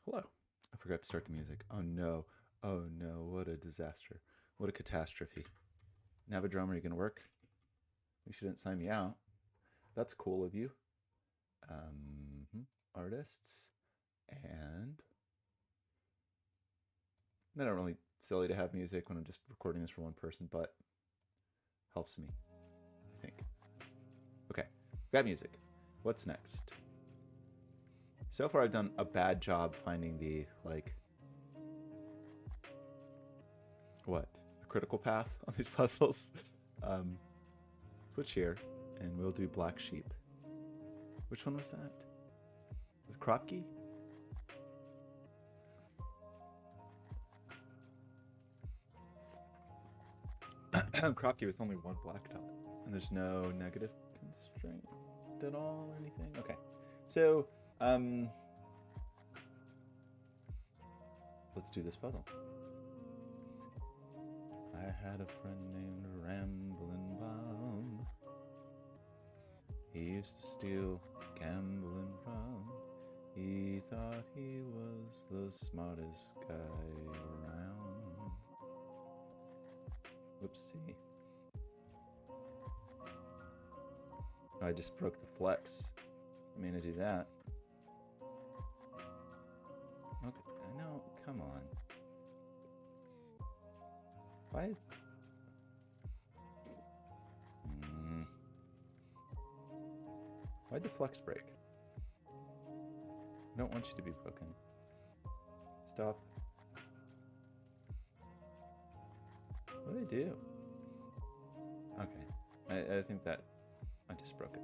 Hello. I forgot to start the music. Oh no. Oh no. What a disaster. What a catastrophe. Now, a drummer, you gonna work? You shouldn't sign me out. That's cool of you. Artists. And they don't really silly to have music when I'm just recording this for one person, but helps me, I think. Okay. Got music. What's next? So far I've done a bad job finding the what? A critical path on these puzzles. Um, Switch here, and we'll do Black Sheep. Which one was that? With Kropke? Kropke with only one black dot. And there's no negative constraint at all or anything? Okay. So, let's do this puzzle. I had a friend named Ramblin' Bob. He used to steal, gamble, and rob. He thought he was the smartest guy around. Whoopsie. I just broke the flex. I mean to do that. Okay, no, come on. Why is... Why'd the flex break? I don't want you to be broken. Stop. What did I do? Okay. I think that I just broke it.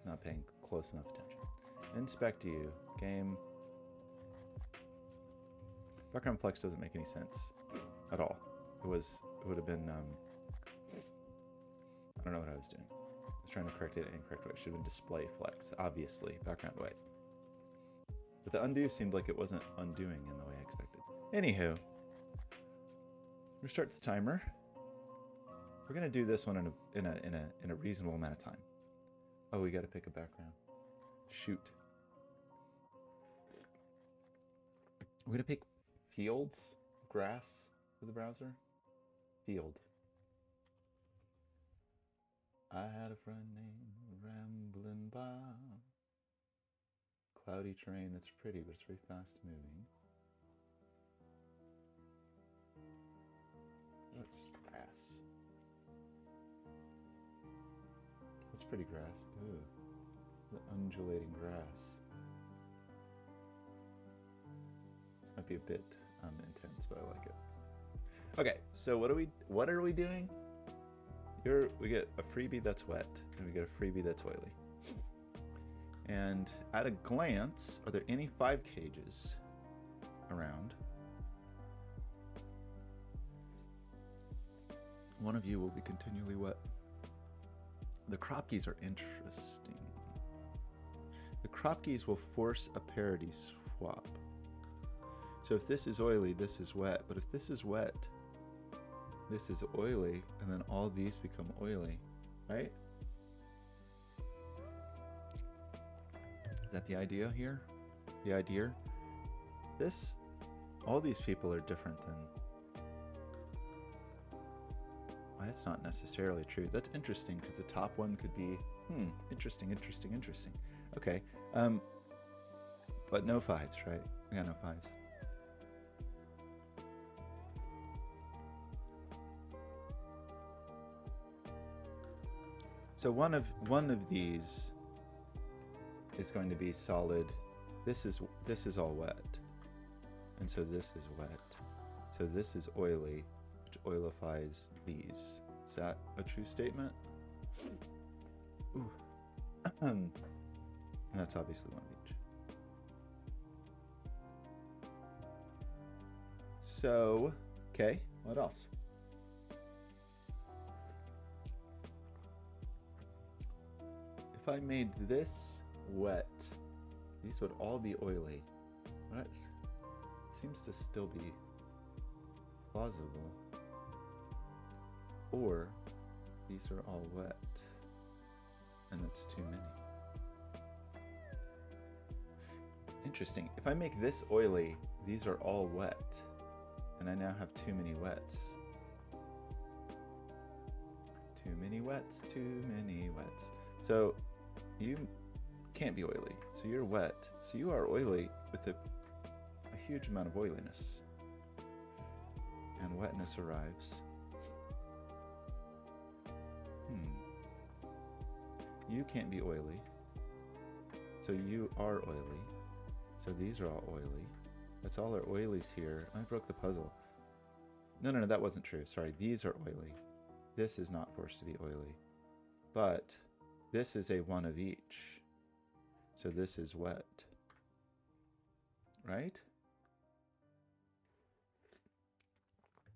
Not paying close enough attention. Inspect you. Game. Background flex doesn't make any sense at all. It would have been, I don't know what I was doing. I was trying to correct it incorrectly. It should have been display flex, obviously. Background white. But the undo seemed like it wasn't undoing in the way I expected. Anywho, restart the timer. We're gonna do this one in a reasonable amount of time. Oh, we gotta pick a background. Shoot. We're gonna pick fields, grass for the browser. Field. I had a friend named Ramblin' Bob. Cloudy terrain that's pretty, but it's very fast moving. Oh, just grass. What's pretty grass? Ooh, the undulating grass. This might be a bit intense, but I like it. Okay, so what are we doing? We get a freebie that's wet, and we get a freebie that's oily. And at a glance, are there any 5 cages around? One of you will be continually wet. The Kropkes are interesting. The Kropkes will force a parity swap. So if this is oily, this is wet. But if this is wet, this is oily, and then all these become oily, right? Is that the idea here? The idea? All these people are different than... Well, that's not necessarily true. That's interesting, because the top one could be, interesting. Okay, but no 5s, right? We got no 5s. So one of these is going to be solid. This is all wet, and so this is wet. So this is oily, which oilifies these. Is that a true statement? Ooh. And that's obviously one of each. So, okay, what else? If I made this wet, these would all be oily. What? Seems to still be plausible. Or these are all wet, and that's too many. Interesting. If I make this oily, these are all wet. And I now have too many wets. Too many wets, too many wets. So you can't be oily. So you're wet. So you are oily with a huge amount of oiliness. And wetness arrives. You can't be oily. So you are oily. So these are all oily. That's all our oilies here. I broke the puzzle. No, that wasn't true. Sorry, these are oily. This is not forced to be oily. But this is a one of each. So this is wet. Right?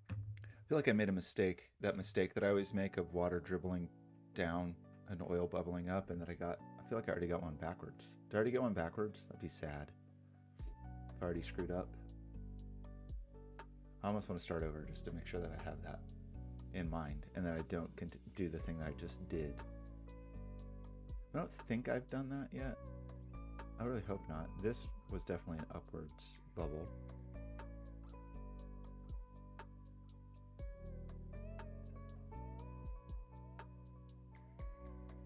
I feel like I made a mistake. That mistake that I always make of water dribbling down and oil bubbling up, and that I feel like I already got one backwards. Did I already get one backwards? That'd be sad. If I already screwed up. I almost want to start over just to make sure that I have that in mind and that I don't do the thing that I just did. I don't think I've done that yet. I really hope not. This was definitely an upwards bubble.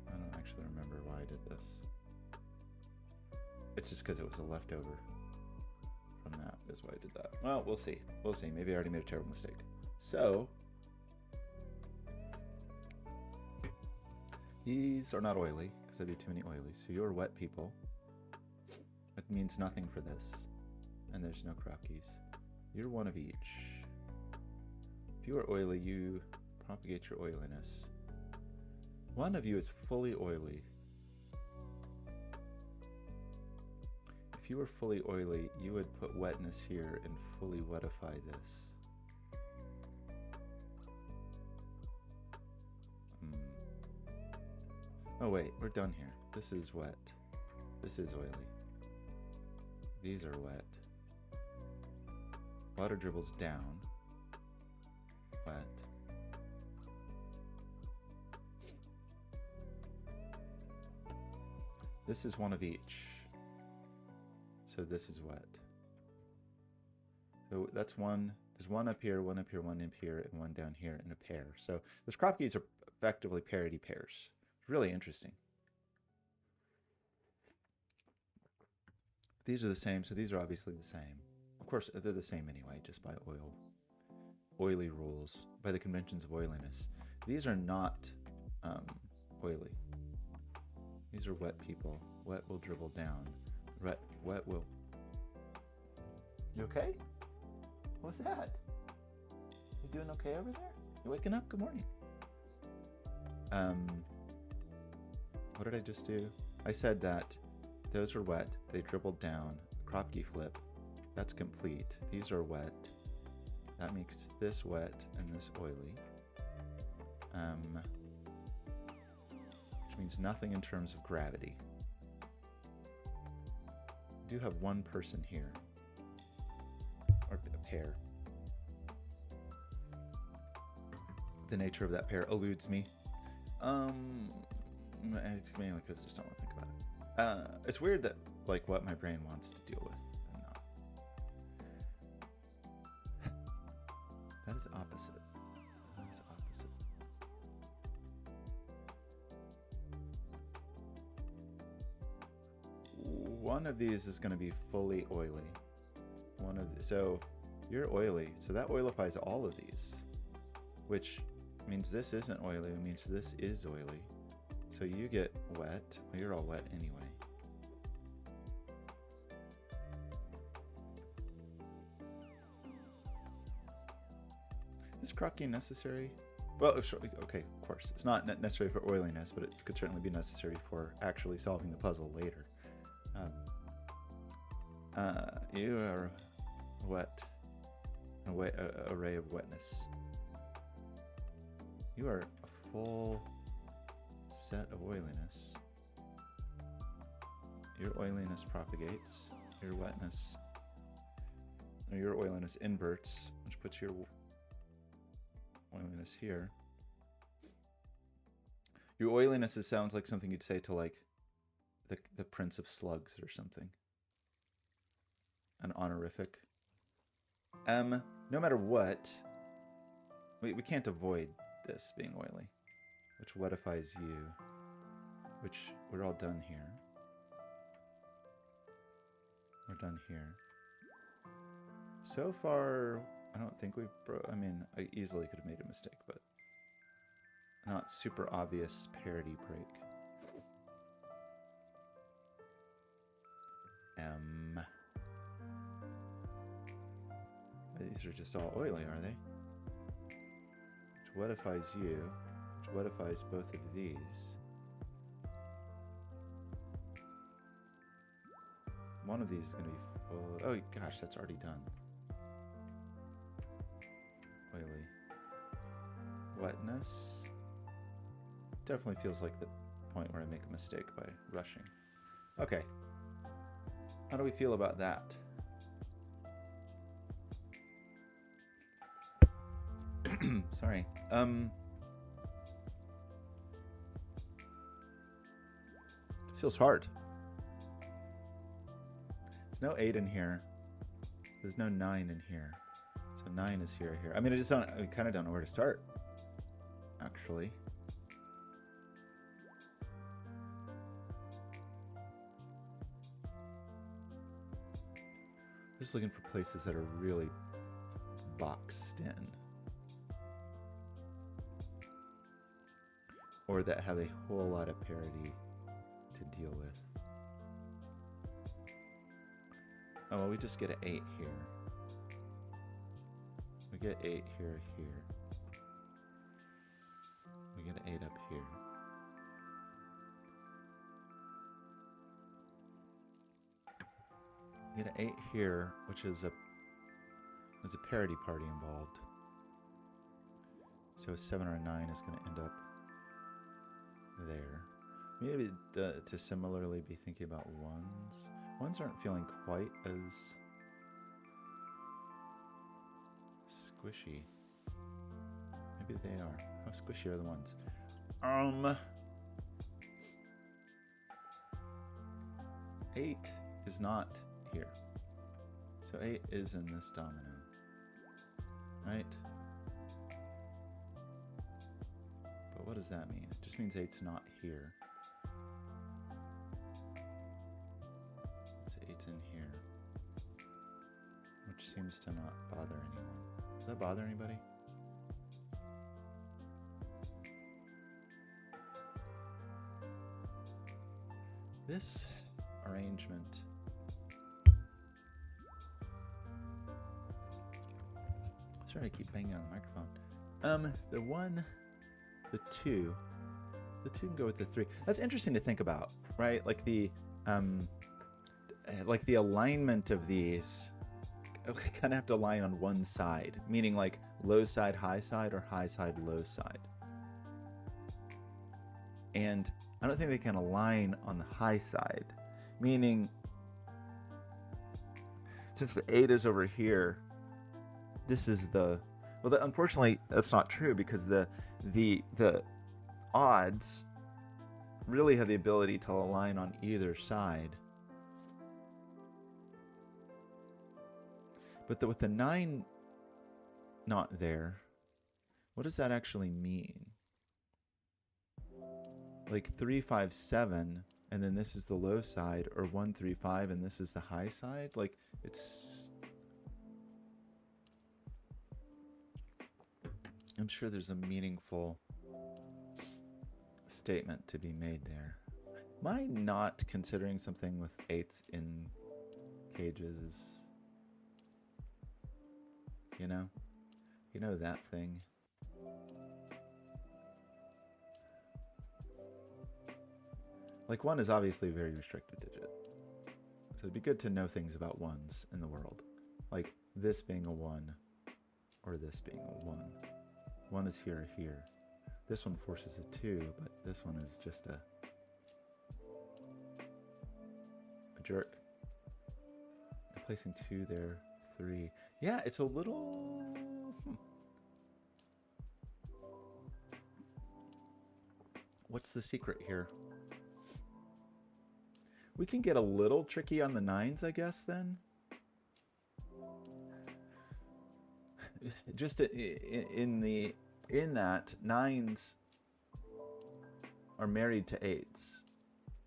I don't actually remember why I did this. It's just because it was a leftover from that is why I did that. Well, we'll see. We'll see. Maybe I already made a terrible mistake. So these are not oily because I do too many oilies. So you're wet people. That means nothing for this. And there's no crockies. You're one of each. If you are oily, you propagate your oiliness. One of you is fully oily. If you were fully oily, you would put wetness here and fully wetify this. Oh wait, we're done here. This is wet. This is oily. These are wet. Water dribbles down. Wet. This is one of each. So this is wet. So that's one. There's one up here, one up here, one up here, and one down here in a pair. So those crop keys are effectively parity pairs. It's really interesting. These are the same, so these are obviously the same. Of course, they're the same anyway, just by oily rules, by the conventions of oiliness. These are not oily. These are wet people. Wet will dribble down. Wet will... You okay? What's that? You doing okay over there? You waking up? Good morning. What did I just do? I said that those were wet. They dribbled down. Kropke flip. That's complete. These are wet. That makes this wet and this oily. Which means nothing in terms of gravity. I do have one person here. Or a pair. The nature of that pair eludes me. It's mainly because I just don't want to think about it. It's weird that, like, what my brain wants to deal with and not. That is opposite. That is opposite. One of these is going to be fully oily. So you're oily. So that oilifies all of these, which means this isn't oily. It means this is oily. So you get wet. Well, you're all wet anyway. Is crocking necessary? Well, okay, of course. It's not necessary for oiliness, but it could certainly be necessary for actually solving the puzzle later. You are wet. An array of wetness. You are a full set of oiliness. Your oiliness propagates. Your wetness, or your oiliness inverts, which puts your oiliness here. Your oiliness sounds like something you'd say to, like, the Prince of Slugs or something. an honorific. No matter what, we can't avoid this being oily. Which wetifies you. Which we're all done here. We're done here. So far, I don't think we've I mean, I easily could have made a mistake, but not super obvious parity break. These are just all oily, are they? Which wetifies you, which wetifies both of these. One of these is going to be full. Oh gosh, that's already done. Oily. Wetness. Definitely feels like the point where I make a mistake by rushing. Okay. How do we feel about that? Sorry. This feels hard. There's no 8 in here. There's no 9 in here. So 9 is here. I mean, I kind of don't know where to start, actually. Just looking for places that are really boxed in. Or that have a whole lot of parity to deal with. Oh, well, we just get an 8 here. We get 8 here. We get an 8 up here. We get an 8 here, which is there's a parity party involved. So a 7 or a 9 is going to end up there. Maybe to similarly be thinking about 1s. 1s aren't feeling quite as squishy. Maybe they are. How squishy are the 1s? 8 is not here. So 8 is in this domino. Right? But what does that mean? It just means 8's not here. So 8's in here. Which seems to not bother anyone. Does that bother anybody? This arrangement sorry, I keep banging on the microphone. The 1, the 2 can go with the 3. That's interesting to think about, right? Like the alignment of these kind of have to align on one side, meaning like low side, high side, or high side, low side. And I don't think they can align on the high side, meaning since the 8 is over here, this is unfortunately that's not true because the odds really have the ability to align on either side. But with the 9 not there, what does that actually mean? Like 3, 5, 7, and then this is the low side, or 1, 3, 5, and this is the high side? Like I'm sure there's a meaningful statement to be made there. Am I not considering something with 8s in cages? You know that thing. Like 1 is obviously a very restricted digit. So it'd be good to know things about 1s in the world. Like this being a 1 or this being a 1. 1 is here or here. This one forces a 2, but this one is just a jerk. I'm placing 2 there, 3. Yeah, it's a little... What's the secret here? We can get a little tricky on the 9s, I guess, then. just in that 9s are married to 8s.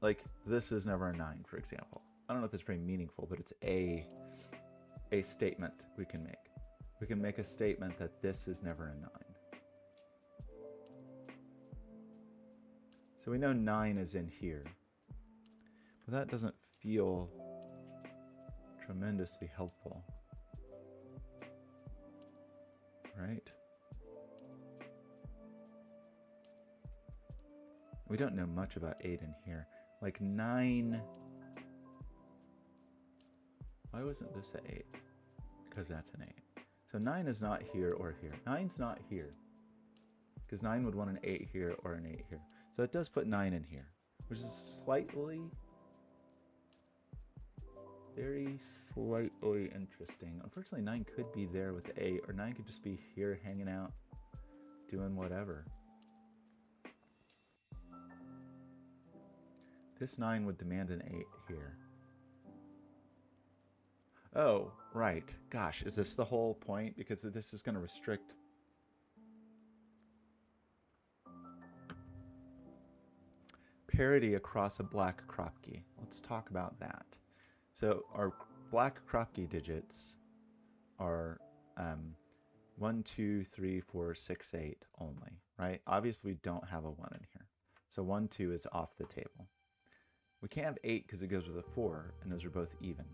Like this is never a 9, for example. I don't know if it's very meaningful, but it's a statement we can make. We can make a statement that this is never a 9. So we know 9 is in here, but that doesn't feel tremendously helpful, right? We don't know much about 8 in here. Like 9, why wasn't this an 8? Because that's an 8. So 9 is not here or here. 9's not here, because 9 would want an 8 here or an 8 here. So it does put 9 in here, which is very slightly interesting. Unfortunately, 9 could be there with the 8, or 9 could just be here hanging out, doing whatever. This 9 would demand an 8 here. Oh, right. Gosh, is this the whole point? Because this is going to restrict. Parity across a black Kropke. Let's talk about that. So our black Kropke digits are 1, 2, 3, 4, 6, 8 only, right? Obviously, we don't have a 1 in here. So 1, 2 is off the table. We can't have 8 because it goes with a 4, and those are both even.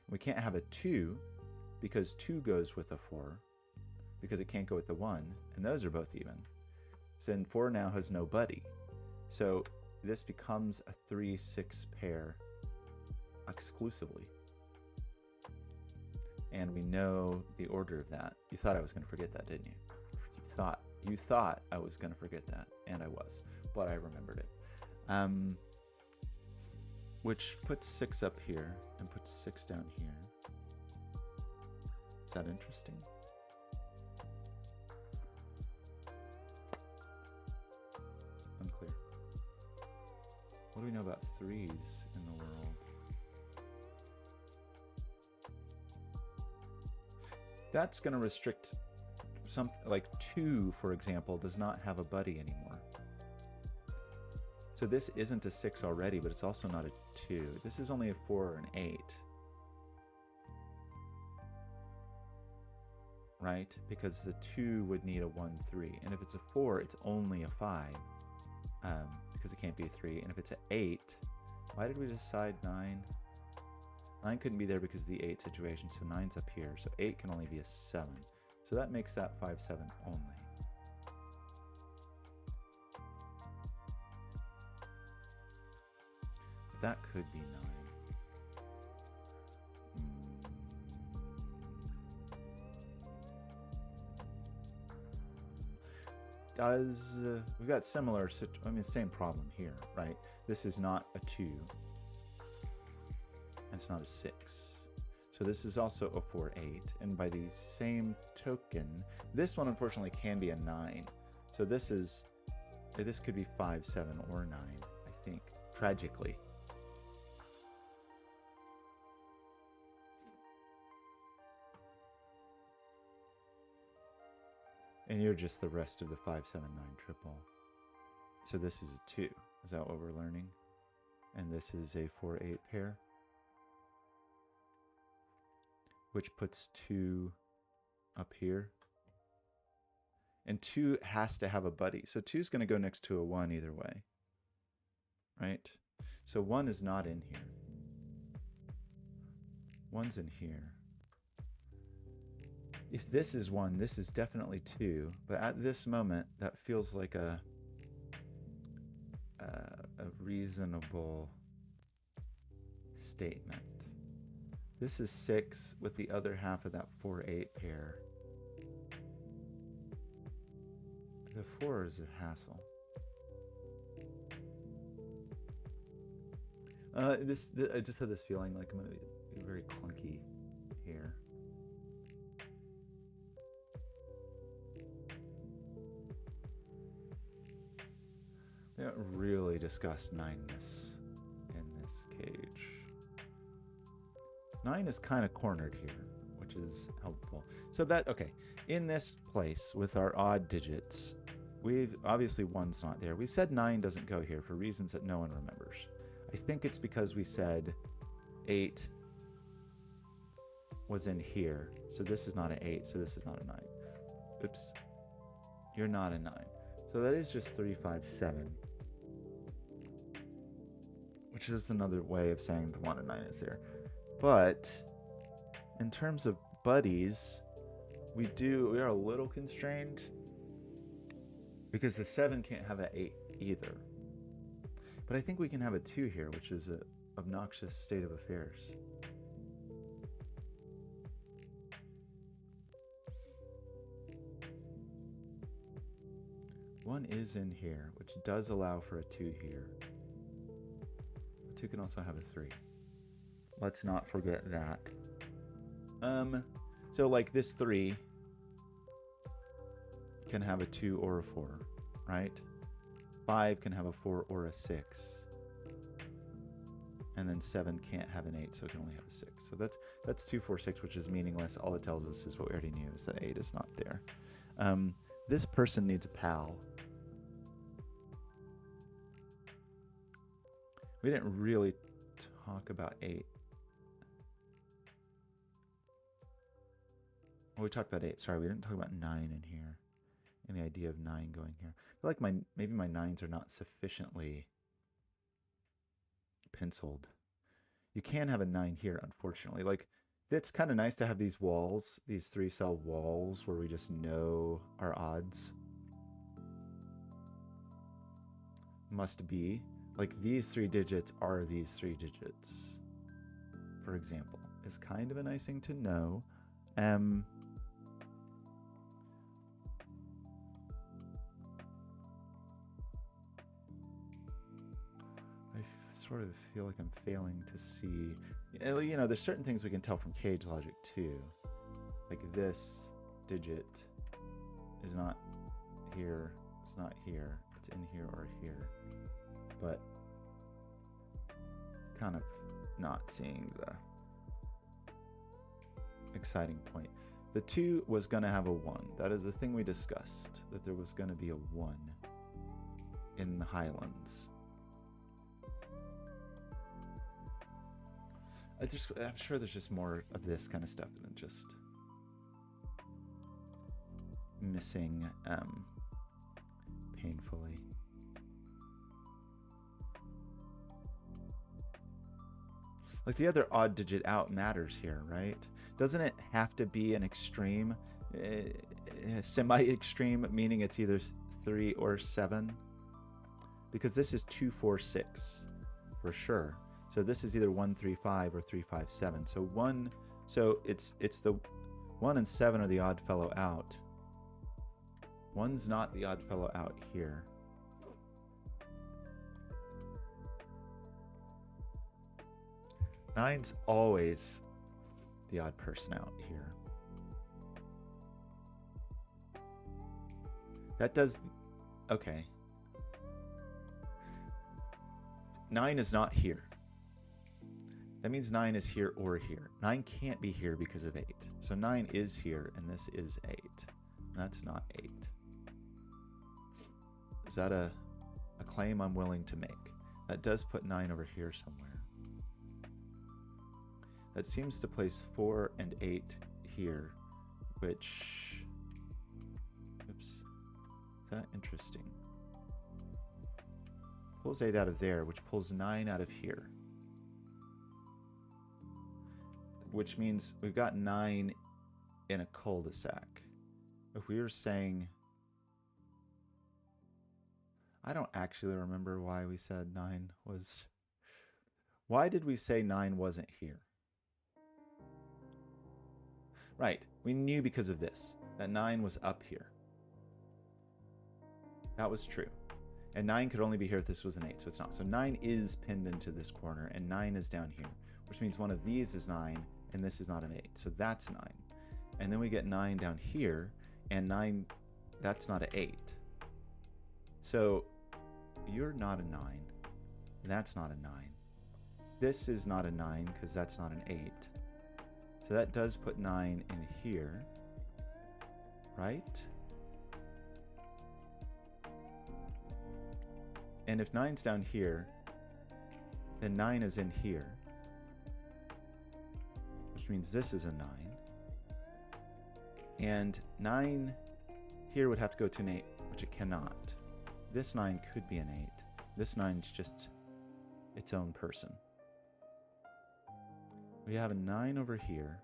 We can't have a 2 because 2 goes with a 4, because it can't go with the 1, and those are both even. So then 4 now has no buddy. So this becomes a 3-6 pair exclusively. And we know the order of that. You thought I was going to forget that, didn't you? You thought I was going to forget that, and I was, but I remembered it. Which puts 6 up here and puts 6 down here. Is that interesting? Unclear. What do we know about 3s in the world? That's going to restrict something like 2, for example, does not have a buddy anymore. So this isn't a 6 already, but it's also not a 2. This is only a 4 or an 8. Right? Because the 2 would need a 1, 3. And if it's a 4, it's only a 5. Because it can't be a 3. And if it's an 8, why did we decide 9? 9 couldn't be there because of the 8 situation, so 9's up here. So 8 can only be a 7. So that makes that 5, 7 only. That could be 9. We've got similar, same problem here, right? This is not a 2. And it's not a 6. So this is also a 4, 8. And by the same token, this one unfortunately can be a 9. So this could be 5, 7, or 9, I think, tragically. And you're just the rest of the 5, 7, 9 triple. So this is a 2. Is that what we're learning? And this is a 4, 8 pair. Which puts 2 up here. And 2 has to have a buddy. So 2 is going to go next to a 1 either way. Right? So 1 is not in here. 1's in here. If this is 1, this is definitely 2. But at this moment, that feels like a reasonable statement. This is 6 with the other half of that 4, 8 pair. The 4 is a hassle. I just had this feeling like I'm going to be very clunky here. We haven't really discussed 9-ness in this cage. 9 is kind of cornered here, which is helpful. So that, okay, in this place with our odd digits, we've obviously 1's not there. We said 9 doesn't go here for reasons that no one remembers. I think it's because we said 8 was in here. So this is not an 8, so this is not a 9. Oops. You're not a 9. So that is just 3, 5, 7. Which is another way of saying the 1 and 9 is there. But in terms of buddies, we are a little constrained because the 7 can't have an 8 either. But I think we can have a 2 here, which is an obnoxious state of affairs. One is in here, which does allow for a 2 here. A 2 can also have a 3. Let's not forget that. So like this 3 can have a 2 or a 4, right? 5 can have a 4 or a 6. And then 7 can't have an 8, so it can only have a 6. So that's 2, 4, 6, which is meaningless. All it tells us is what we already knew, is that 8 is not there. This person needs a pal. We didn't really talk about 8. Well, we talked about 8. Sorry, we didn't talk about 9 in here. And the idea of 9 going here. I feel like maybe my 9s are not sufficiently penciled. You can have a 9 here, unfortunately. Like, it's kind of nice to have these walls, these 3-cell walls, where we just know our odds. Must be. Like, these 3 digits are these 3 digits, for example. Is kind of a nice thing to know. Sort of feel like I'm failing to see, you know, there's certain things we can tell from cage logic too. Like this digit is not here, it's not here, it's in here or here. But kind of not seeing the exciting point. The 2 was going to have a 1. That is the thing we discussed, that there was going to be a 1 in the Highlands. I'm sure there's just more of this kind of stuff than just missing painfully. Like the other odd digit out matters here, right? Doesn't it have to be an extreme, semi-extreme, meaning it's either 3 or 7? Because this is 2, 4, 6 for sure. So this is either 1, 3, 5 or 3, 5, 7. So it's the 1 and 7 are the odd fellow out. 1's not the odd fellow out here. Nine's always the odd person out here. That does, okay. 9 is not here. That means 9 is here or here. 9 can't be here because of 8. So 9 is here, and this is 8. That's not 8. Is that a claim I'm willing to make? That does put 9 over here somewhere. That seems to place 4 and 8 here, which... Oops. Is that interesting? Pulls 8 out of there, which pulls 9 out of here. Which means we've got 9 in a cul-de-sac. If we were saying... I don't actually remember why we said 9 was... Why did we say 9 wasn't here? Right, we knew because of this, that 9 was up here. That was true. And 9 could only be here if this was an 8, so it's not. So 9 is pinned into this corner, and 9 is down here, which means one of these is 9, and this is not an 8, so that's 9. And then we get 9 down here, and 9, that's not an 8. So you're not a 9, that's not a 9. This is not a 9, because that's not an 8. So that does put 9 in here, right? And if 9's down here, then 9 is in here, which means this is a 9. And 9 here would have to go to an 8, which it cannot. This 9 could be an 8. This 9's just its own person. We have a 9 over here.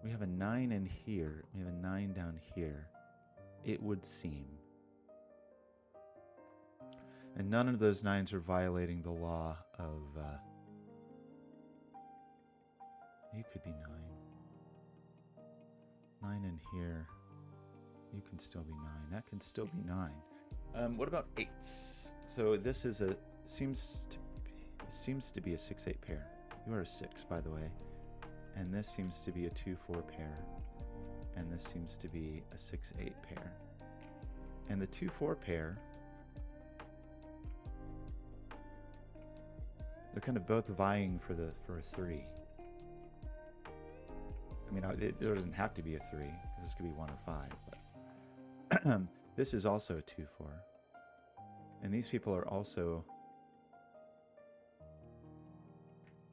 We have a 9 in here. We have a 9 down here. It would seem. And none of those 9s are violating the law of... you could be 9. 9 in here. You can still be 9. That can still be 9. What about 8s? So this is a... seems to be a 6-8 pair. You are a 6, by the way. And this seems to be a 2-4 pair. And this seems to be a 6-8 pair. And the 2-4 pair... they're kind of both vying for a 3. I mean, there doesn't have to be a 3, because this could be 1 or 5. But this is also a 2-4. And these people are also...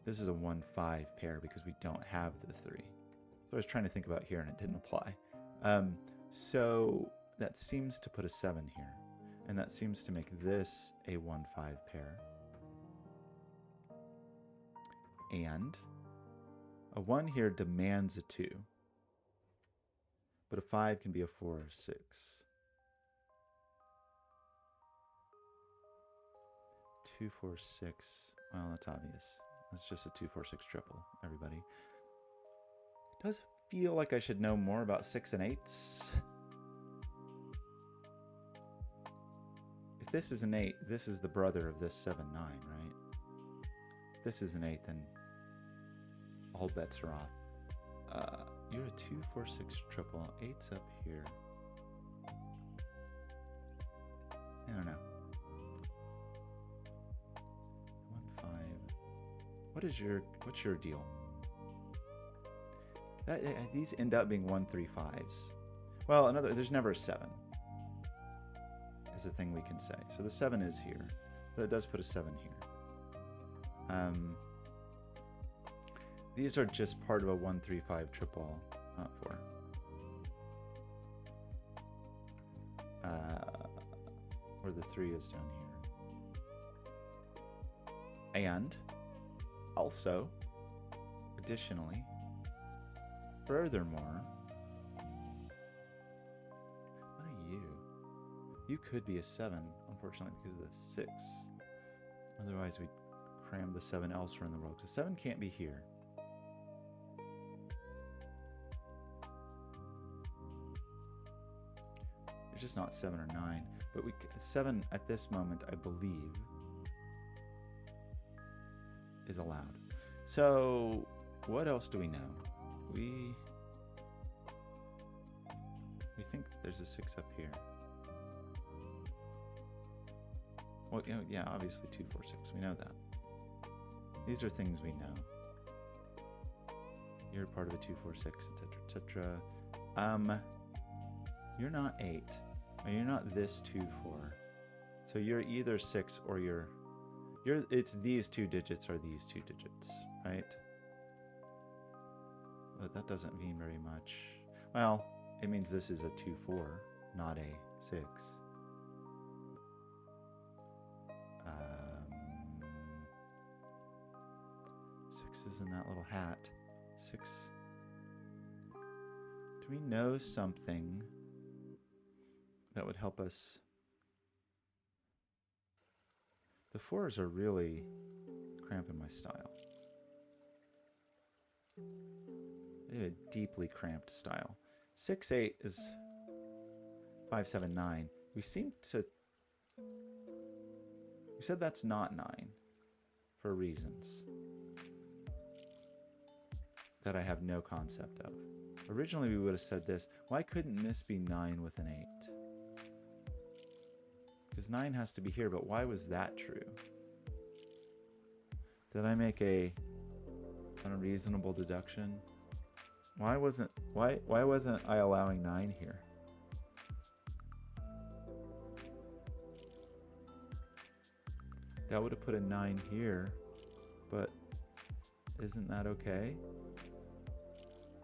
this is a 1-5 pair, because we don't have the 3. So I was trying to think about here, and it didn't apply. So that seems to put a 7 here. And that seems to make this a 1-5 pair. And a 1 here demands a 2. But a 5 can be a 4 or 6. 2, 4, 6. Well, that's obvious. That's just a 2, 4, 6 triple, everybody. It does feel like I should know more about 6 and 8s. If this is an 8, this is the brother of this 7, 9, right? If this is an 8, then all bets are off. You're a 2, 4, 6 triple. 8's up here. I don't know. 1, 5. What's your deal? These end up being 1, 3, 5s. Well, there's never a 7. Is a thing we can say. So the 7 is here. But it does put a 7 here. These are just part of a 1, 3, 5 triple, not 4. Where the 3 is down here. And also, additionally, furthermore, what are you? You could be a 7, unfortunately, because of the 6. Otherwise, we'd cram the 7 elsewhere in the world. Because the 7 can't be here. It's just not 7 or 9. But 7 at this moment, I believe, is allowed. So, what else do we know? We think there's a 6 up here. Well, yeah, obviously 2, 4, 6. We know that. These are things we know. You're part of a 2, 4, 6, etc., etc. You're not 8. Or you're not this 2, 4. So you're either 6 or it's these 2 digits or these 2 digits, right? But that doesn't mean very much. Well, it means this is a 2, 4, not a 6. 6 is in that little hat. 6. Do we know something that would help us? The 4s are really cramping my style. They have a deeply cramped style. 6, 8 is 5, 7, 9. We seem to... We said that's not 9 for reasons that I have no concept of. Originally, we would have said this. Why couldn't this be 9 with an 8? Because 9 has to be here, but why was that true? Did I make a Unreasonable deduction. Why wasn't I allowing 9 here? That would have put a 9 here, but isn't that okay?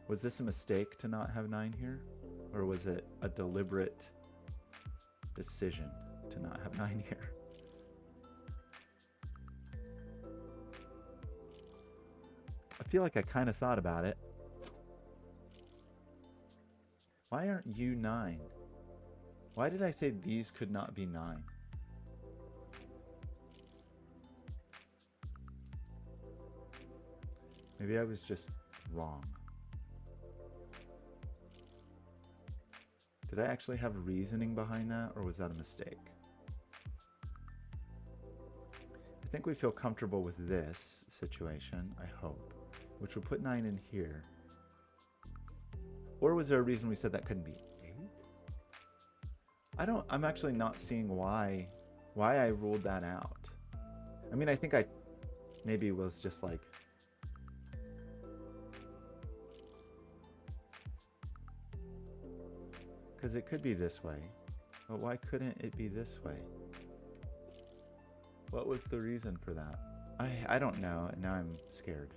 Was this a mistake to not have 9 here? Or was it a deliberate decision to not have 9 here? I feel like I kind of thought about it. Why aren't you 9? Why did I say these could not be 9? Maybe I was just wrong. Did I actually have reasoning behind that, or was that a mistake? I think we feel comfortable with this situation, I hope, which would put 9 in here. Or was there a reason we said that couldn't be 8? I'm actually not seeing why I ruled that out. I mean, I think I maybe was just like, because it could be this way, but why couldn't it be this way? What was the reason for that? I don't know, and now I'm scared.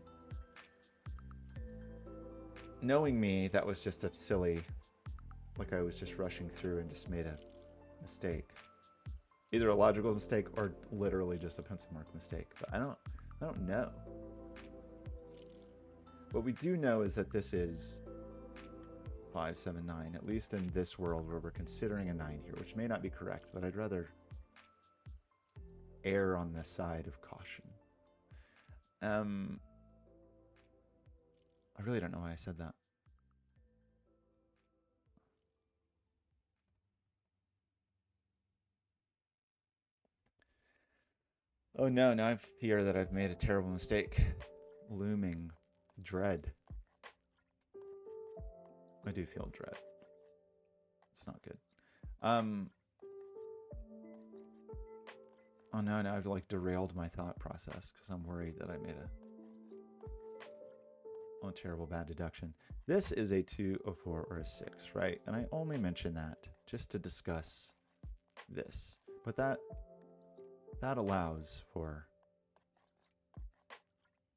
Knowing me, that was just a silly, like I was just rushing through and just made a mistake. Either a logical mistake or literally just a pencil mark mistake, but I don't know. What we do know is that this is 5, 7, 9, at least in this world where we're considering a 9 here, which may not be correct, but I'd rather err on the side of caution. I really don't know why I said that. Oh no, now I fear that I've made a terrible mistake. Looming dread. I do feel dread. It's not good. Oh no, now I've like derailed my thought process because I'm worried that I made a terrible bad deduction. This is a 2, a 4, or a 6, right? And I only mention that just to discuss this. But that allows for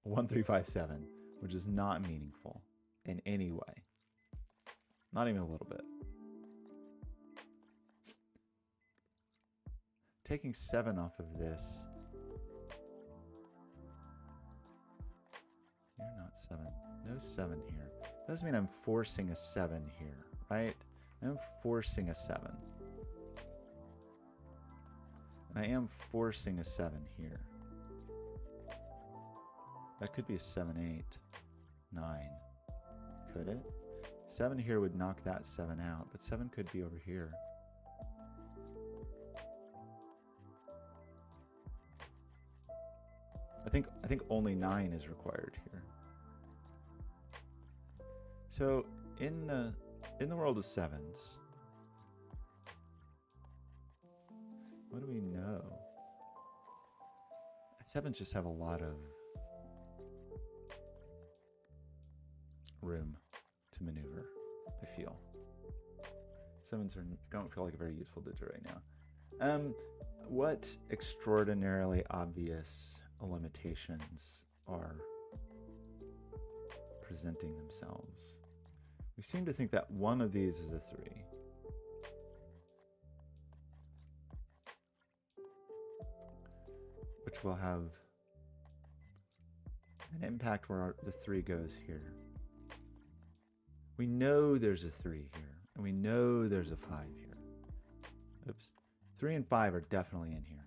1, 3, 5, 7, which is not meaningful in any way. Not even a little bit. Taking 7 off of this. You're not 7. No 7 here. Doesn't mean I'm forcing a 7 here, right? I'm forcing a 7. And I am forcing a 7 here. That could be a 7, 8, 9. Could it? 7 here would knock that 7 out, but 7 could be over here. I think only 9 is required here. So in the world of 7s, what do we know? 7s just have a lot of room to maneuver, I feel. 7s don't feel like a very useful digit right now. What extraordinarily obvious limitations are presenting themselves? We seem to think that one of these is a 3. Which will have an impact where the 3 goes here. We know there's a 3 here, and we know there's a 5 here. Oops. 3 and 5 are definitely in here.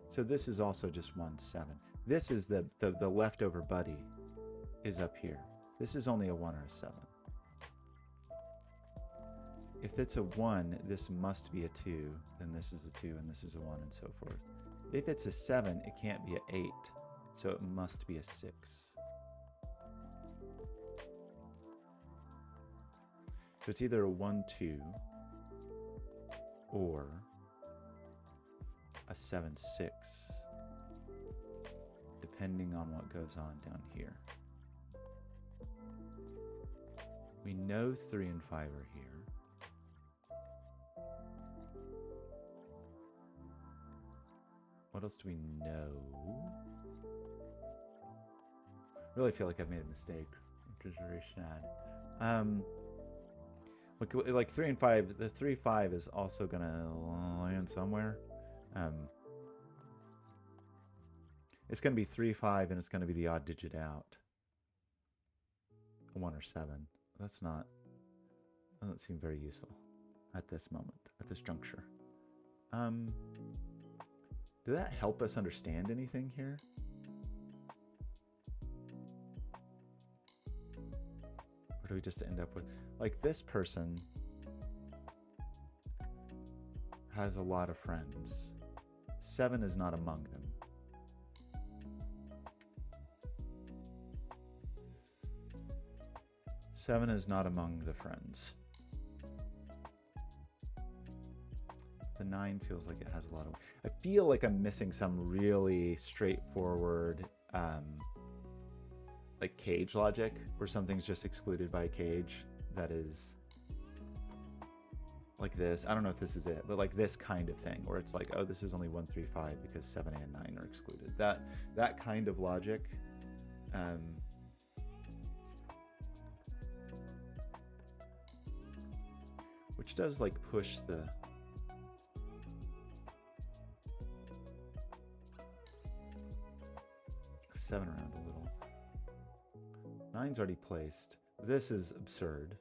So this is also just 1, 7. This is the leftover buddy is up here. This is only a 1 or a 7. If it's a 1, this must be a 2, then this is a 2, and this is a 1, and so forth. If it's a 7, it can't be an 8, so it must be a 6. So it's either a 1, 2, or a 7, 6, depending on what goes on down here. We know 3 and 5 are here. What else do we know? Really feel like I've made a mistake, which is very sad. Like 3 and 5, the 3-5 is also gonna land somewhere. It's gonna be 3-5, and it's gonna be the odd digit out. 1 or 7. Doesn't seem very useful at this moment, at this juncture. Did that help us understand anything here? Or do we just end up with, like, this person has a lot of friends. 7 is not among them. Seven is not among the friends. The 9 feels like it has a lot of... I feel like I'm missing some really straightforward, like cage logic, where something's just excluded by a cage that is like this. I don't know if this is it, but like this kind of thing, where it's like, oh, this is only 1, 3, 5 because 7 and 9 are excluded. That kind of logic. Which does like push the... seven around a little. 9's already placed. This is absurd.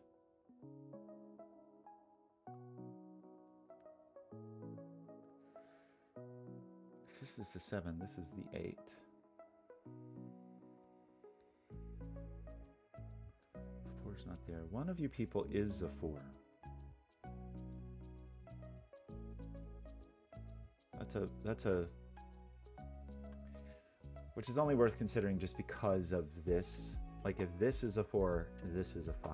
If this is the 7, this is the 8. Four's not there. One of you people is a 4. That's a which is only worth considering just because of this. Like if this is a 4, this is a 5.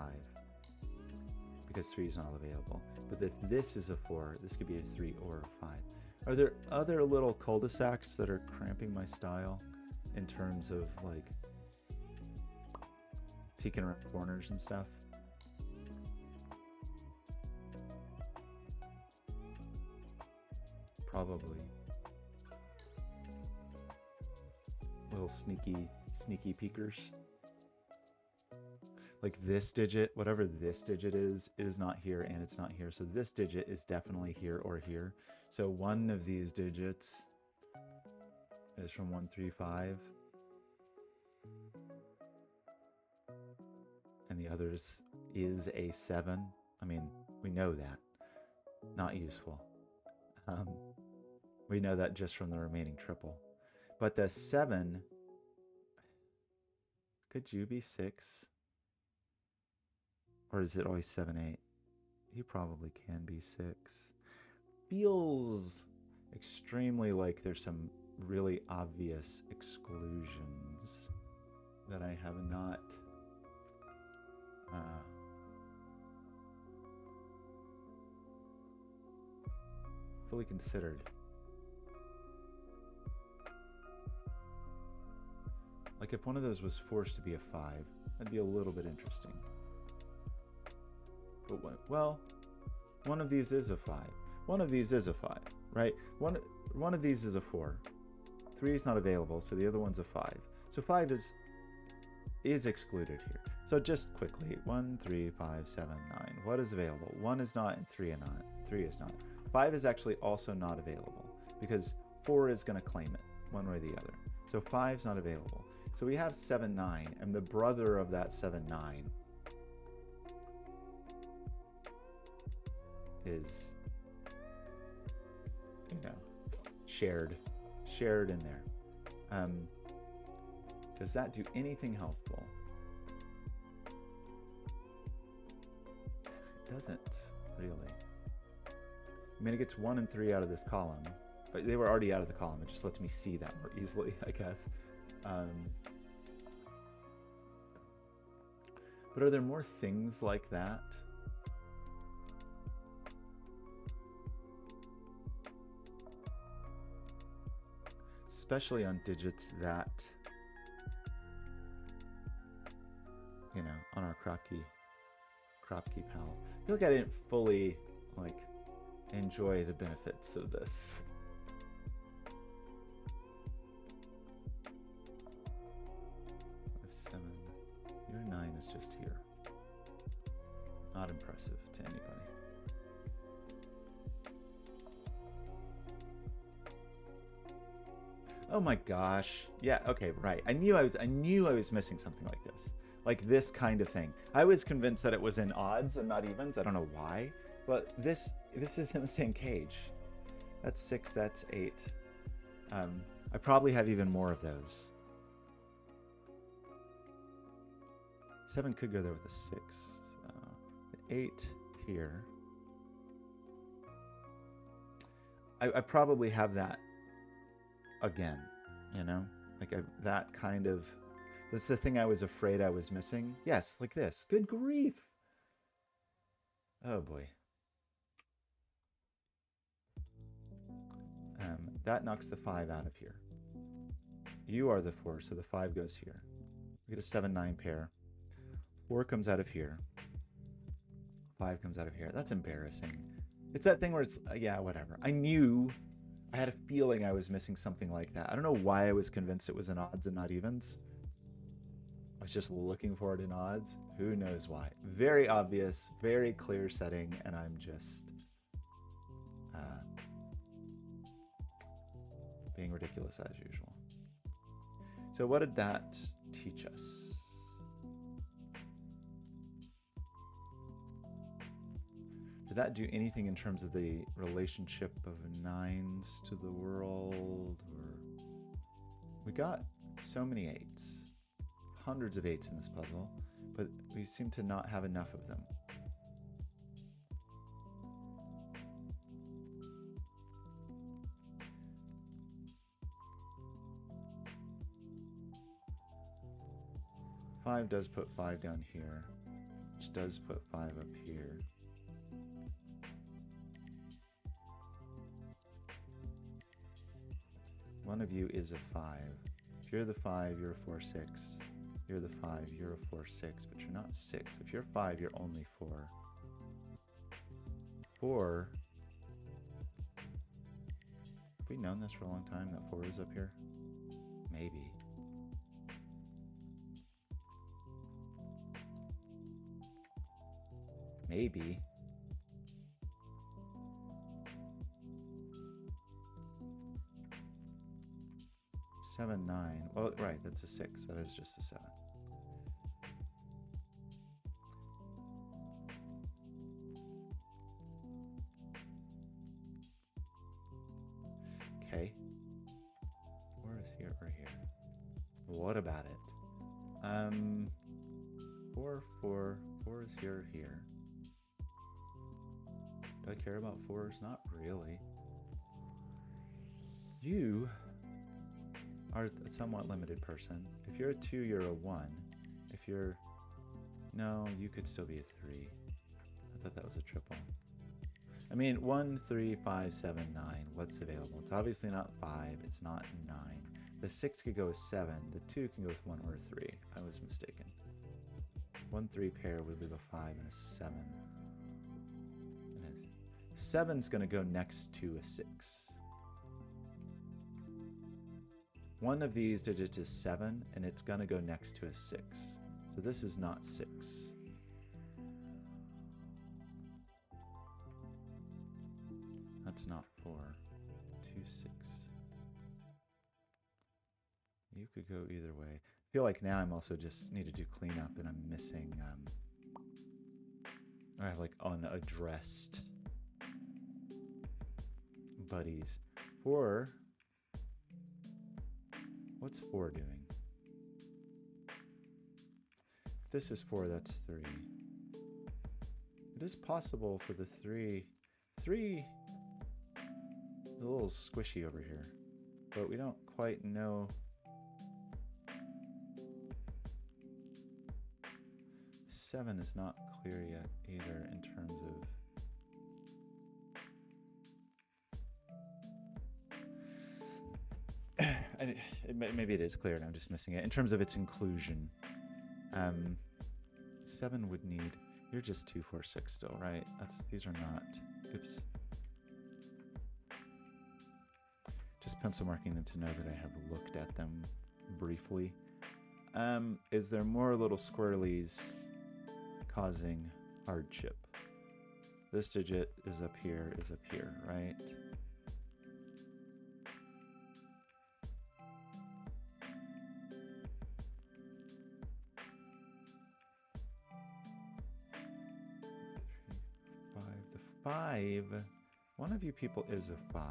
Because 3 is not available. But if this is a 4, this could be a 3 or a 5. Are there other little cul-de-sacs that are cramping my style in terms of like peeking around corners and stuff? Probably. Little sneaky peekers. Like this digit, whatever this digit is not here and it's not here. So this digit is definitely here or here. So one of these digits is from 1, 3, 5. And the others is a 7. I mean, we know that. Not useful. We know that just from the remaining triple. But the 7, could you be 6? Or is it always 7, 8? You probably can be 6. Feels extremely like there's some really obvious exclusions that I have not fully considered. Like if one of those was forced to be a 5, that'd be a little bit interesting. But well, one of these is a 5. One of these is a 5, right? One of these is a 4. 3 is not available, so the other one's a 5. So 5 is excluded here. So just quickly, 1, 3, 5, 7, 9. What is available? 1 is not, and 3 is not. 3 is not. 5 is actually also not available because 4 is going to claim it one way or the other. So 5 is not available. So we have 7, 9, and the brother of that 7, 9 is, you know, shared in there. Does that do anything helpful? It doesn't really. I mean, it gets 1 and 3 out of this column, but they were already out of the column. It just lets me see that more easily, I guess. But are there more things like that? Especially on digits that you know, on our Kropke pals. I feel like I didn't fully like enjoy the benefits of this. F7. Your 9 is just here. Not impressive to anybody. Oh my gosh. Yeah, okay, right. I knew I was missing something like this. Like this kind of thing. I was convinced that it was in odds and not evens. I don't know why, but this is in the same cage. That's 6, that's 8. I probably have even more of those. 7 could go there with a 6. 8 here. I probably have that again, you know, like that kind of, that's the thing I was afraid I was missing. Yes, like this. Good grief. Oh boy. That knocks the 5 out of here. You are the 4, so the 5 goes here. We get a 7-9 pair. 4 comes out of here. 5 comes out of here. That's embarrassing. It's that thing where it's, yeah, whatever. I had a feeling I was missing something like that. I don't know why I was convinced it was in odds and not evens. I was just looking for it in odds. Who knows why? Very obvious, very clear setting, and I'm just being ridiculous as usual. So what did that teach us? Did that do anything in terms of the relationship of 9s to the world? Or we got so many 8s, hundreds of 8s in this puzzle, but we seem to not have enough of them. Five does put 5 down here, which does put 5 up here. One of you is a 5. If you're the 5, you're a 4-6. You're the 5, you're a 4-6, but you're not 6. If you're 5, you're only 4. 4. Have we known this for a long time, that 4 is up here? Maybe. Maybe. Seven, 9. Well, right, that's a 6. That is just a 7. Okay. 4 is here or here. What about it? 4, 4. 4 is here or here. Do I care about 4s? Not really. You are a somewhat limited person. If you're a 2, you're a 1. If you're... No, you could still be a 3. I thought that was a triple. I mean, 1, 3, 5, 7, 9. What's available? It's obviously not 5. It's not 9. The 6 could go with 7. The 2 can go with 1 or 3. I was mistaken. 1, 3 pair would leave a 5 and a 7. It is. 7's going to go next to a 6. One of these digits is 7, and it's going to go next to a 6. So this is not 6. That's not 4. 2, 6. You could go either way. I feel like now I'm also just need to do cleanup, and I'm missing... I have like unaddressed buddies. 4... What's 4 doing? If this is 4, that's 3. It is possible for the 3... 3... a little squishy over here, but we don't quite know. 7 is not clear yet either in terms of... maybe it is clear and I'm just missing it in terms of its inclusion. 7 would need. You're just 2, 4, 6 still, right? These are not. Oops. Just pencil marking them to know that I have looked at them briefly. Is there more little squirrelies causing hardship? This digit is up here, right? The 5. One of you people is a 5.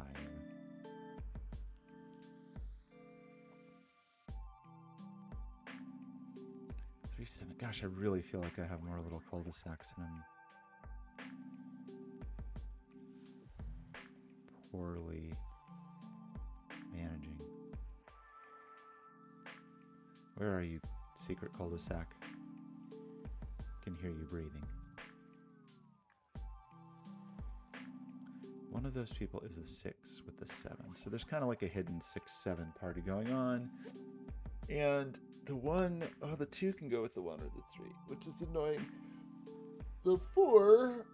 3, 7. Gosh, I really feel like I have more little cul-de-sacs and I'm poorly managing. Where are you, secret cul-de-sac? I can hear you breathing. One of those people is a 6 with the 7. So there's kind of like a hidden 6-7 party going on. And the 1, oh, the 2 can go with the 1 or the 3, which is annoying. The 4,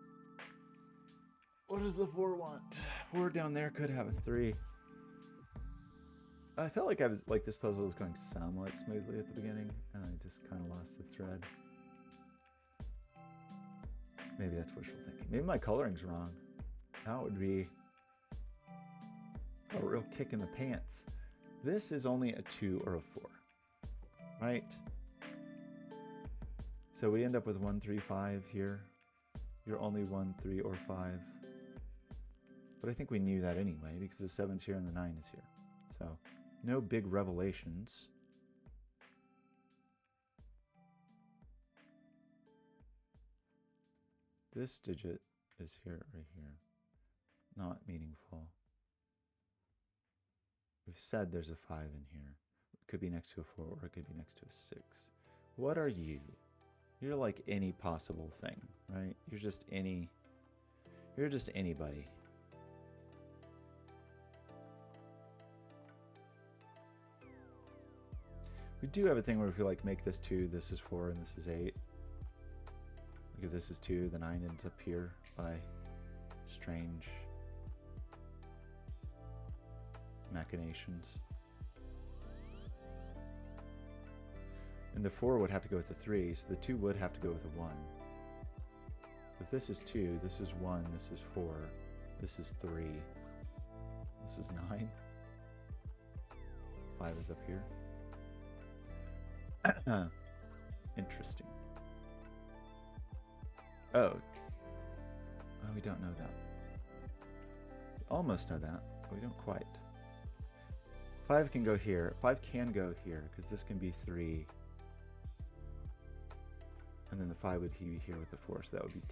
what does the 4 want? 4 down there could have a 3. I felt like this puzzle was going somewhat smoothly at the beginning, and I just kind of lost the thread. Maybe that's wishful thinking. Maybe my coloring's wrong. That would be a real kick in the pants. This is only a 2 or a 4, right? So we end up with 1, 3, 5 here. You're only 1, 3, or 5. But I think we knew that anyway because the 7's here and the 9 is here. So no big revelations. This digit is here, right here. Not meaningful. We've said there's a 5 in here. It could be next to a 4 or it could be next to a 6. What are you? You're like any possible thing, right? You're just anybody. We do have a thing where we feel like make this 2, this is 4, and this is 8. Like if this is 2, the 9 ends up here by strange machinations. And the 4 would have to go with the 3, so the 2 would have to go with a 1. If this is 2, this is 1, this is 4, this is 3, this is 9. 5 is up here. Interesting. Oh, we don't know that. We almost know that, but we don't quite. 5 can go here. 5 can go here because this can be 3. And then the 5 would be here with the 4, so that would be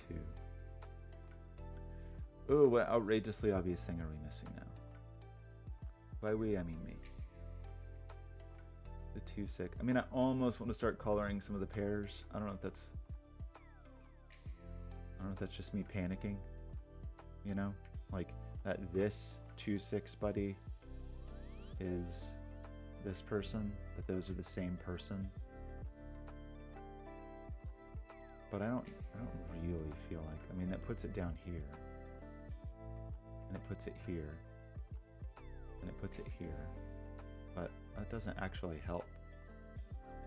2. Ooh, what outrageously obvious thing are we missing now? By we, I mean me. The 2, 6. I mean, I almost want to start coloring some of the pairs. I don't know if that's just me panicking. You know? Like, that this 2, 6 buddy is this person, that those are the same person. But I don't really feel like, I mean, that puts it down here. And it puts it here. And it puts it here. But that doesn't actually help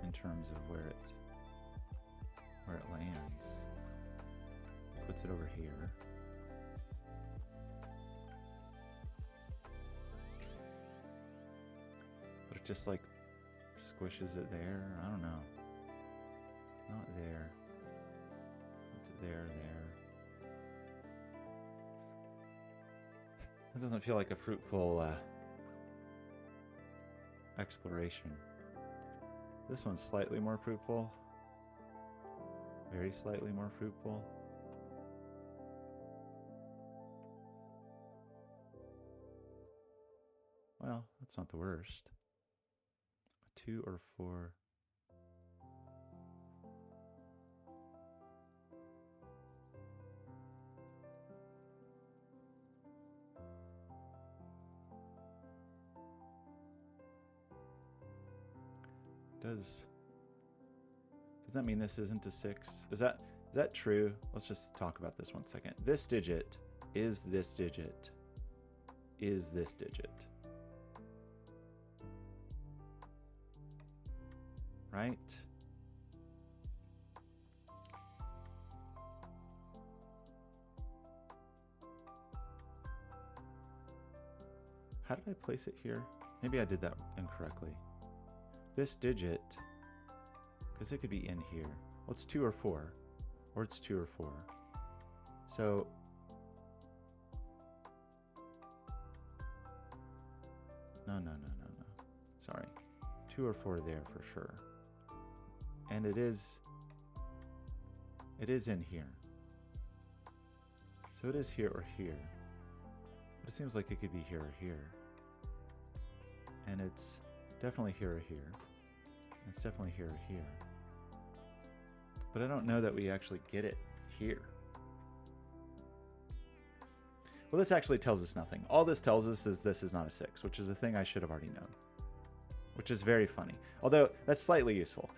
in terms of where it lands. It puts it over here. But it just like squishes it there. I don't know. Not there. Puts it there. That doesn't feel like a fruitful exploration. This one's slightly more fruitful. Very slightly more fruitful. Well, that's not the worst. A 2 or 4. Does Does that mean this isn't a 6? Is that true? Let's just talk about this 1 second. This digit is this digit is this digit. Right? How did I place it here? Maybe I did that incorrectly. This digit, because it could be in here. Well, it's 2 or 4, or it's 2 or 4. So no. Sorry. 2 or 4 there for sure. And it is in here. So it is here or here. But it seems like it could be here or here. And it's definitely here or here. It's definitely here or here. But I don't know that we actually get it here. Well, this actually tells us nothing. All this tells us is this is not a 6, which is a thing I should have already known. Which is very funny. Although, that's slightly useful.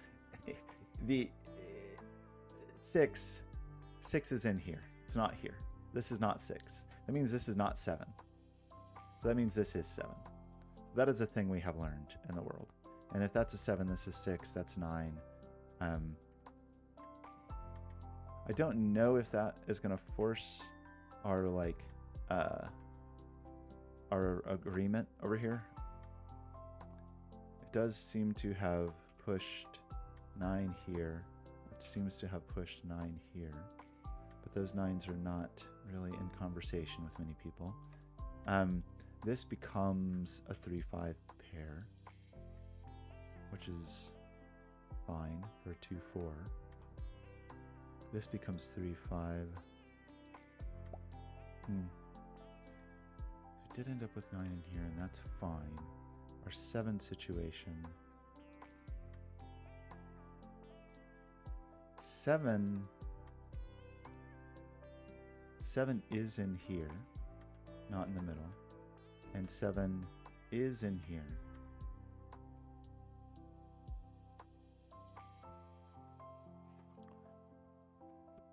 The 6 is in here. It's not here. This is not 6. That means this is not 7. So that means this is 7. That is a thing we have learned in the world. And if that's a 7, this is 6, that's 9. I don't know if that is going to force our our agreement over here. It does seem to have pushed 9 here, which seems to have pushed 9 here. But those 9s are not really in conversation with many people. This becomes a 3-5 pair, which is fine for a 2-4. This becomes 3-5. We did end up with 9 in here, and that's fine. Our 7 situation. 7 is in here, not in the middle. And 7 is in here.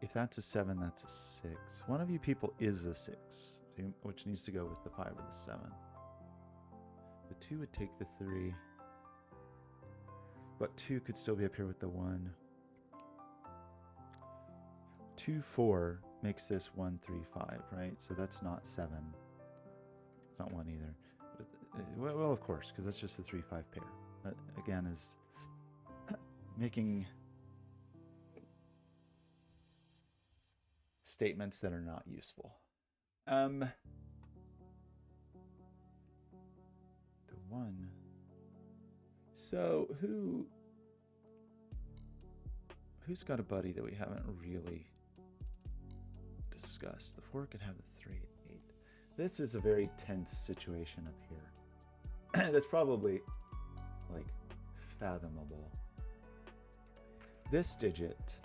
If that's a 7, that's a 6. One of you people is a 6, which needs to go with the 5 or the 7. The 2 would take the 3. But 2 could still be up here with the 1. 2-4 makes this 1-3-5, right? So that's not 7. It's not 1 either. But, well, of course, because that's just a 3-5 pair. That, again, is making statements that are not useful. The 1. So who's got a buddy that we haven't really discussed? The 4 could have the 3, 8. This is a very tense situation up here. That's probably like fathomable. This digit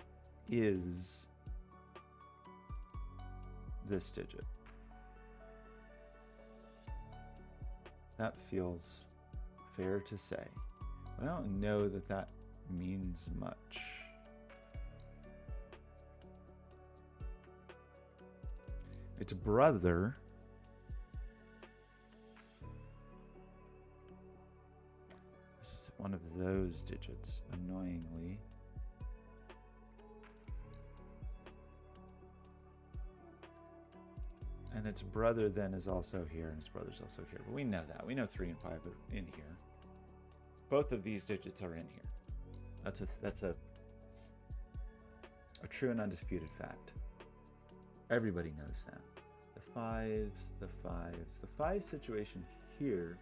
is this digit. That feels fair to say. I don't know that that means much. Its brother this is one of those digits, annoyingly. And its brother then is also here, and its brother's also here. But we know that. We know 3 and 5 are in here. Both of these digits are in here. That's a true and undisputed fact. Everybody knows that. The 5s. The 5 situation here,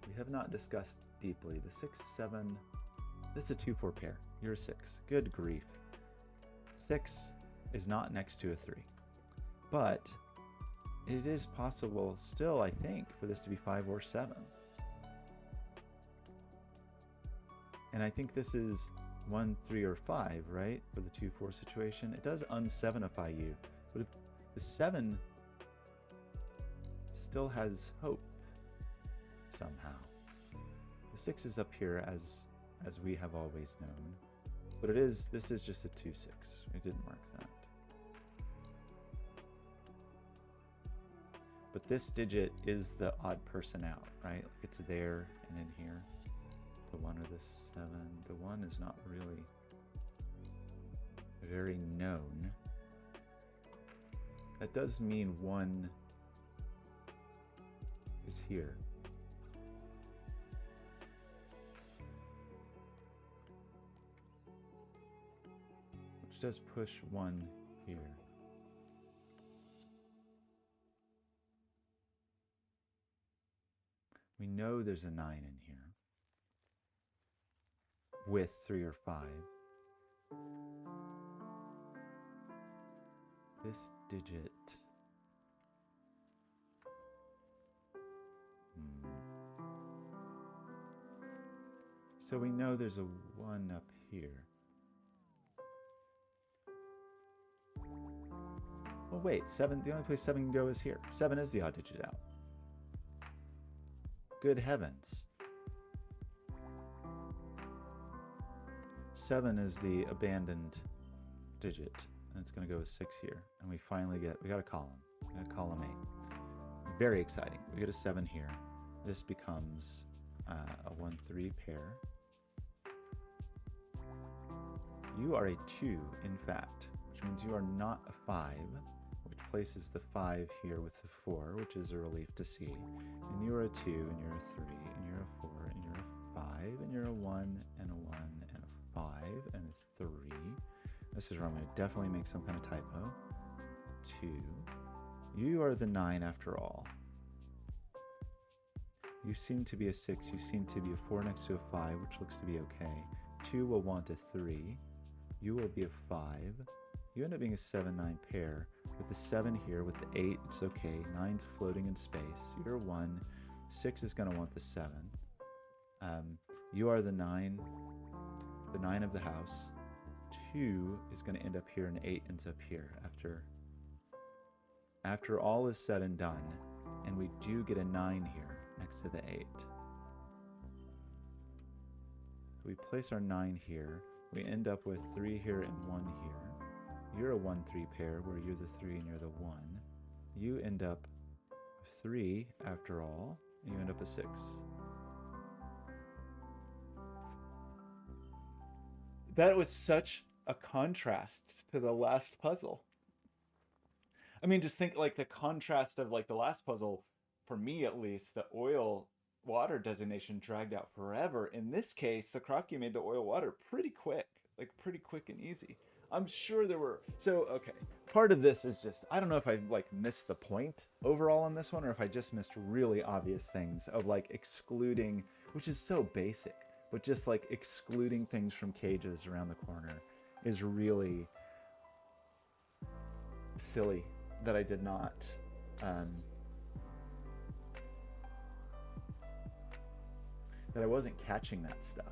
we have not discussed deeply. The 6, 7, this is a 2-4 pair. You're a 6. Good grief. 6 is not next to a 3. But it is possible still, I think, for this to be 5 or 7. And I think this is 1, 3, or 5, right? For the 2-4 situation. It does un-7ify you. But if the 7 still has hope somehow. The 6 is up here as as we have always known. But this is just a 2-6. We didn't mark that. But this digit is the odd person out, right? It's there and in here. The 1 or the 7. The 1 is not really very known. That does mean 1 is here. Which does push 1 here. We know there's a 9 in here with 3 or 5. This digit. So we know there's a 1 up here. Well, wait, 7, the only place 7 can go is here. 7 is the odd digit out. Good heavens. 7 is the abandoned digit, and it's going to go with 6 here. And we finally we got a column. We got column 8. Very exciting. We get a 7 here. This becomes a 1-3 pair. You are a 2, in fact, which means you are not a 5, which places the 5 here with the 4, which is a relief to see. And you're a 2, and you're a 3, and you're a 4, and you're a 5, and you're a 1, and a 1, and a 5, and a 3. This is where I'm going to definitely make some kind of typo. 2. You are the 9 after all. You seem to be a 6. You seem to be a 4 next to a 5, which looks to be okay. 2 will want a 3. You will be a 5. You end up being a 7-9 pair. With the 7 here, with the 8, it's okay. 9's floating in space. You're a 1. 6 is going to want the 7. You are the 9 of the house. 2 is going to end up here, and 8 ends up here after all is said and done. And we do get a 9 here next to the 8. We place our 9 here. We end up with 3 here and 1 here. You're a 1-3 pair where you're the 3 and you're the 1. You end up 3 after all, and you end up a 6. That was such a contrast to the last puzzle. I mean, just think like the contrast of like the last puzzle, for me at least, the oil water designation dragged out forever. In this case, the Crocky made the oil water pretty quick and easy. I'm sure there were, so okay, part of this is just, I don't know if I like missed the point overall on this one, or if I just missed really obvious things of like excluding, which is so basic, but just like excluding things from cages around the corner is really silly that I did not that I wasn't catching that stuff.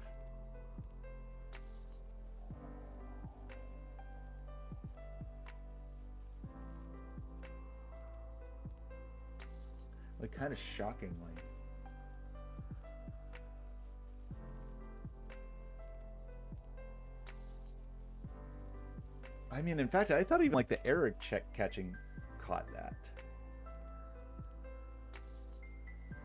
Like kind of shockingly. I mean, in fact, I thought even like the error check catching caught that.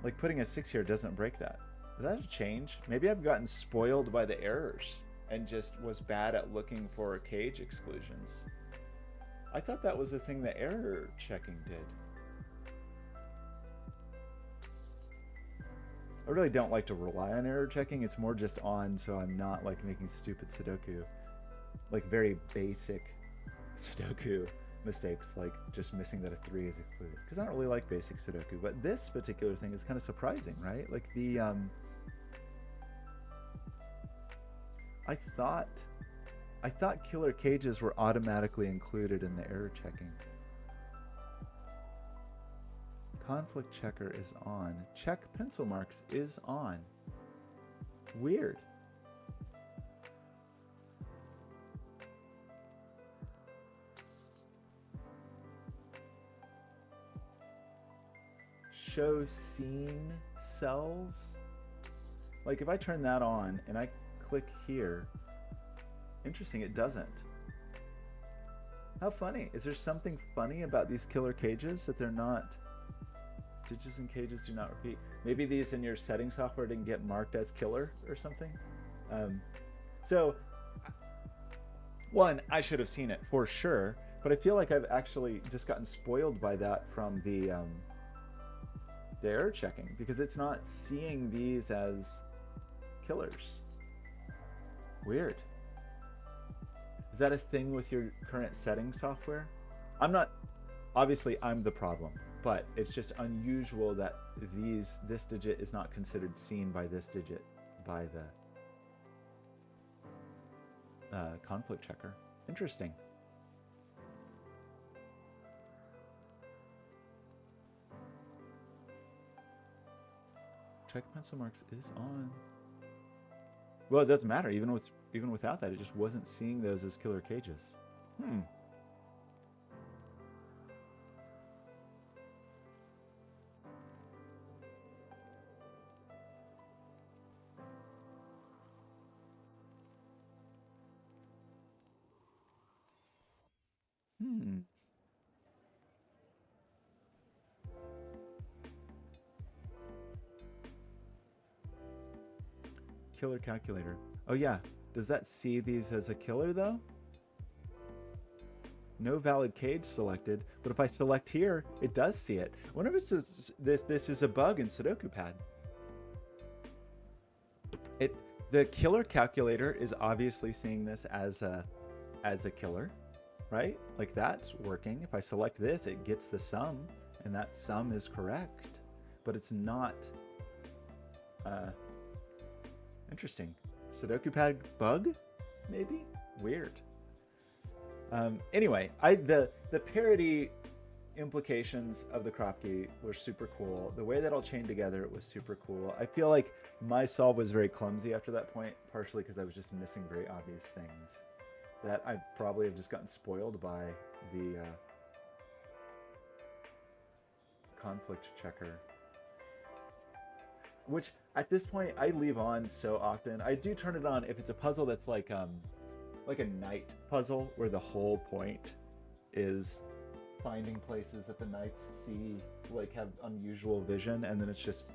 Like putting a 6 here doesn't break that. Is that a change? Maybe I've gotten spoiled by the errors and just was bad at looking for cage exclusions. I thought that was the thing the error checking did. I really don't like to rely on error checking. It's more just on so I'm not like making stupid Sudoku, like very basic Sudoku mistakes, like just missing that a 3 is included. Because I don't really like basic Sudoku, but this particular thing is kind of surprising, right? Like the, I thought killer cages were automatically included in the error checking. Conflict checker is on. Check pencil marks is on. Weird. Show scene cells. Like if I turn that on and I click here, interesting, it doesn't. How funny. Is there something funny about these killer cages that they're not? Digits and cages do not repeat. Maybe these in your setting software didn't get marked as killer or something. So, one, I should have seen it for sure, but I feel like I've actually just gotten spoiled by that from the error checking, because it's not seeing these as killers. Weird. Is that a thing with your current setting software? Obviously I'm the problem, but it's just unusual that this digit is not considered seen by this digit by the conflict checker. Interesting. Check pencil marks is on. Well, it doesn't matter. Even without that, it just wasn't seeing those as killer cages. Killer calculator. Oh yeah. Does that see these as a killer though? No valid cage selected, but if I select here, it does see it. I wonder if this is a bug in Sudoku Pad. The killer calculator is obviously seeing this as a killer, right? Like that's working. If I select this, it gets the sum, and that sum is correct, but it's not. Interesting. Sudoku Pad bug, maybe? Weird. Anyway, the parity implications of the crop key were super cool. The way that all chained together was super cool. I feel like my solve was very clumsy after that point, partially because I was just missing very obvious things that I probably have just gotten spoiled by the conflict checker. Which at this point I leave on so often. I do turn it on if it's a puzzle that's like a night puzzle where the whole point is finding places that the knights see, like have unusual vision, and then it's just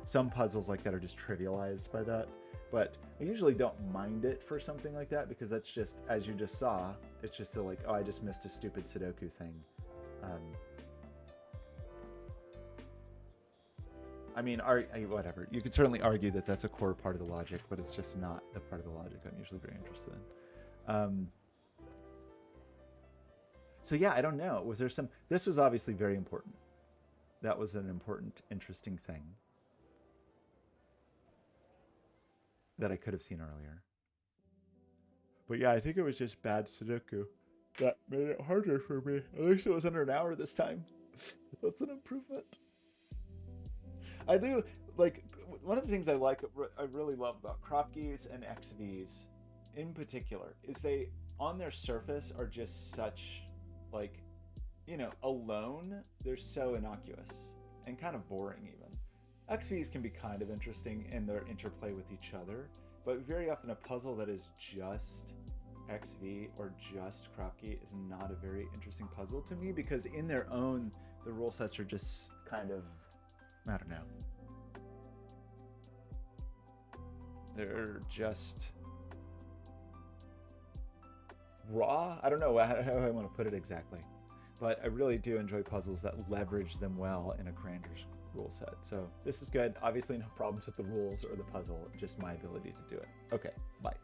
some puzzles like that are just trivialized by that. But I usually don't mind it for something like that, because that's just, as you just saw, it's just so like, oh, I just missed a stupid Sudoku thing. I mean, whatever. You could certainly argue that that's a core part of the logic, but it's just not the part of the logic I'm usually very interested in. So yeah, I don't know. Was there some... This was obviously very important. That was an important, interesting thing that I could have seen earlier. But yeah, I think it was just bad Sudoku that made it harder for me. At least it was under an hour this time. That's an improvement. I do, like, one of the things I really love about crop keys and XVs in particular is they, on their surface, are just such, like, you know, alone, they're so innocuous and kind of boring even. XVs can be kind of interesting in their interplay with each other, but very often a puzzle that is just XV or just crop key is not a very interesting puzzle to me, because in their own, the rule sets are just kind of, I don't know. They're just raw. I don't know how I want to put it exactly, but I really do enjoy puzzles that leverage them well in a grander rule set. So this is good. Obviously no problems with the rules or the puzzle, just my ability to do it. Okay, bye.